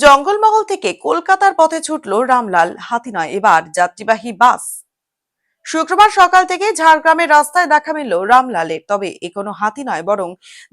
জঙ্গলমহল থেকে কলকাতার পথে ছুটল রামলাল, হাতি নয় এবার যাত্রীবাহী বাস। শুক্রবার সকাল থেকে ঝাড়গ্রামের রাস্তায় দেখা মিলল রামলালের, তবে এ কোনো হাতি নয়, বরং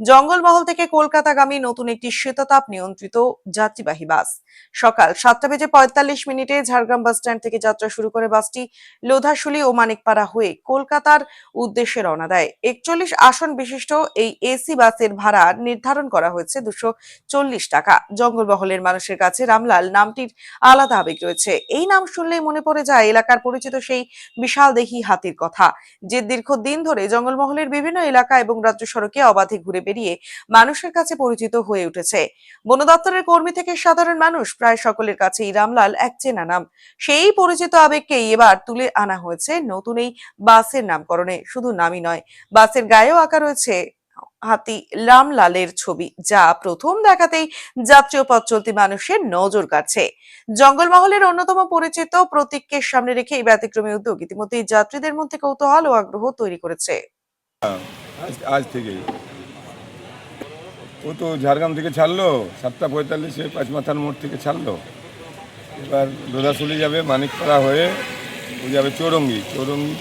জঙ্গলমহল থেকে কলকাতাগামী নতুন একটি শীততাপ নিয়ন্ত্রিত যাত্রীবাহী বাস। সকাল 7:45 ঝাড়গ্রাম বাস স্ট্যান্ড থেকে যাত্রা শুরু করে বাসটি লোধাশুলি ও মানিকপাড়া হয়ে কলকাতার উদ্দেশ্যে রওনা দেয়। 41 আসন বিশিষ্ট এই এসি বাসের ভাড়া নির্ধারণ করা হয়েছে 240 টাকা। জঙ্গলমহলের মানুষের কাছে রামলাল নামটির আলাদা আবেগ রয়েছে। এই নাম শুনলেই মনে পড়ে যায় এলাকার পরিচিত সেই বিশাল দেহি হাতির কথা, যে দীর্ঘদিন ধরে জঙ্গলমহলের বিভিন্ন এলাকা এবং রাজ্য সড়কে অবাধে ঘুরে বেরিয়ে মানুষের কাছে পরিচিত হয়ে উঠেছে। বন দপ্তরের কর্মী থেকে সাধারণ মানুষ প্রায় সকলের কাছেই রামলাল এক চেনা নাম। সেই পরিচিত আবেগকেই এবার তুলে আনা হয়েছে নতুন এই বাসের নামকরণে। শুধু নামই নয়, বাসের গায়েও আঁকা রয়েছে হাতি রামলালের ছবি, যা প্রথম দেখাতেই যাত্রী ও পথ চলতি মানুষের নজর কাড়ছে। জঙ্গলমহলের অন্যতম পরিচিত প্রতীককে সামনে রেখে এই ব্যতিক্রমী উদ্যোগ ইতিমধ্যেই যাত্রীদের মধ্যে কৌতূহল ও আগ্রহ তৈরি করেছে। আজ থেকেই ও তো ঝাড়গ্রাম থেকে ছাড়লো 7:45 পাঁচমাথার মোড় থেকে ছাড়লো। এবার লোধাশুলি যাবে, মানিকপাড়া হয়ে ও যাবে চৌরঙ্গি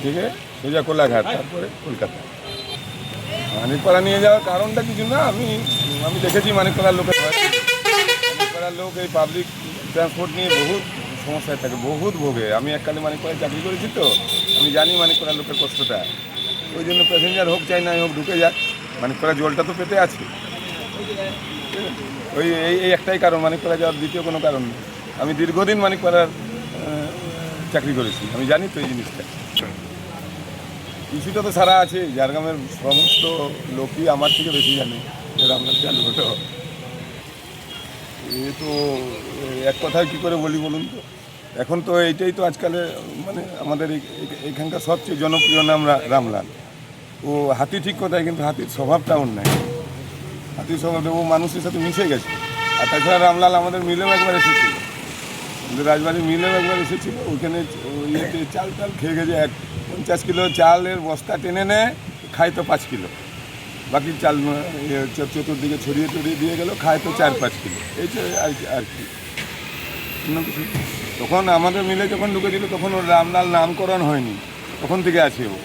থেকে সোজা কোলাঘাট, তারপরে কলকাতা। মানিকপাড়া নিয়ে যাওয়ার কারণটা কিছু না, আমি দেখেছি মানিকপাড়ার মানিকপাড়ার লোক এই পাবলিক ট্রান্সপোর্ট নিয়ে বহুত সমস্যায় থাকে, বহুত ভোগে। আমি এককালে মানিকপাড়ায় চাকরি করেছি, তো আমি জানি মানিকপাড়ার লোকের কষ্টটা। ওই জন্য প্যাসেঞ্জার হোক চাই না হোক ঢুকে যাক, মানিকপাড়া জলটা তো পেতে আছে। ওই এই একটাই কারণ, মানিকপাড়া যাওয়ার দ্বিতীয় কোনো কারণ নেই। আমি দীর্ঘদিন মানিকপাড়ার চাকরি করেছি, আমি জানি তো এই জিনিসটা। কিছুটা তো সারা আছে, ঝাড়গ্রামের সমস্ত লোকই আমার থেকে বেশি জানে যে রামলাল চালু হতো। এ তো এক কথায় কী করে বলি বলুন তো। এখন তো এইটাই তো আজকালে মানে আমাদের এখানকার সবচেয়ে জনপ্রিয় নাম রামলাল। ও হাতি ঠিক কথায়, কিন্তু হাতির স্বভাবটা ওর নাই। হাতির স্বভাবটা ও মানুষের সাথে মিশে গেছে। আর তাছাড়া রামলাল আমাদের মিলেও একবার এসেছিল, আমাদের রাজবাড়ির মিলেও একবার এসেছিল। ওইখানে ইয়েতে চাল খেয়ে গেছে। 50 কিলো চালের বস্তা টেনে নেয়, খায় তো 5 কিলো। বাকি চাল চতুর্দিকে ছড়িয়ে দিয়ে গেল, খায় তো 4-5 কিলো। এই তো আর কি, অন্য কিছু। তখন আমাদের মিলে যখন ঢুকেছিল তখন ওর রামলাল নামকরণ হয়নি, তখন থেকে আছে ও।